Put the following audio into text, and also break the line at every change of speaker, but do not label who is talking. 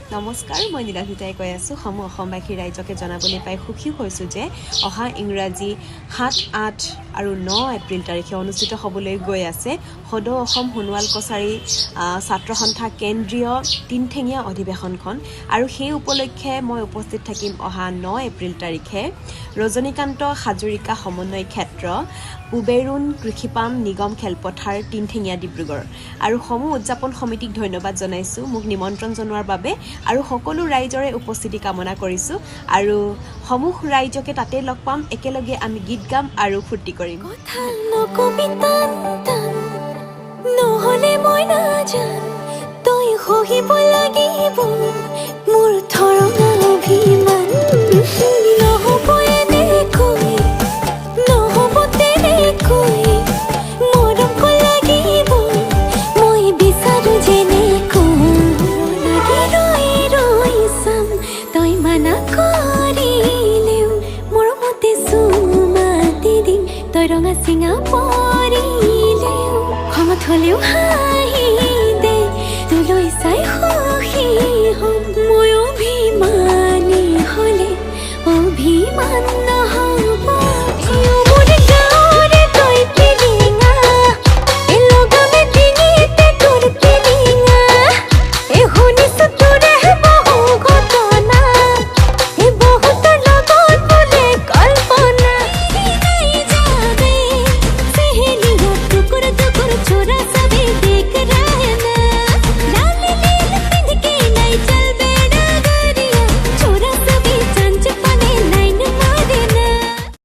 নমস্কাৰ, মই নীলাভিতাই কৈ আছোঁ। সমূহ অসমবাসী ৰাইজকে জনাবলৈ পাই সুখী হৈছোঁ যে অহা ইংৰাজী ৭, ৮ আৰু ৯ এপ্ৰিল তাৰিখে অনুষ্ঠিত হ'বলৈ গৈ আছে সদৌ অসম সোণোৱাল কছাৰী ছাত্ৰ সন্থা কেন্দ্ৰীয় তিনিঠেঙীয়া অধিৱেশনখন। আৰু সেই উপলক্ষে মই উপস্থিত থাকিম অহা ৯ এপ্ৰিল তাৰিখে ৰজনীকান্ত হাজৰিকা সমন্বয় ক্ষেত্ৰ, পুবেৰুণ কৃষিপাম নিগম খেলপথাৰ, তিনিঠেঙীয়া ডিব্ৰুগড়। আৰু সমূহ উদযাপন সমিতিক ধন্যবাদ জনাইছোঁ মোক নিমন্ত্ৰণ জনোৱাৰ বাবে, আৰু সকলো ৰাইজৰে উপস্থিতি কামনা কৰিছোঁ। আৰু সমূহ ৰাইজকে তাতে লগ পাম, একেলগে আমি গীত গাম আৰু ফূৰ্তি কৰিম। নহলে মই নাজান তই সহিব লাগিব মোৰ ধৰণা অভিমান। নহ'ব এনেকৈ, নহ'ব তেনেকৈ, মৰম লাগিব মই বিচাৰো যেনেকৈ। লাগি ৰৈ ৰৈ চাম তই মানা কৰিলেও, মোৰ মতে চুমা দি দিম তই ৰঙা চিঙা পৰিলেও, খঙত হ'লেও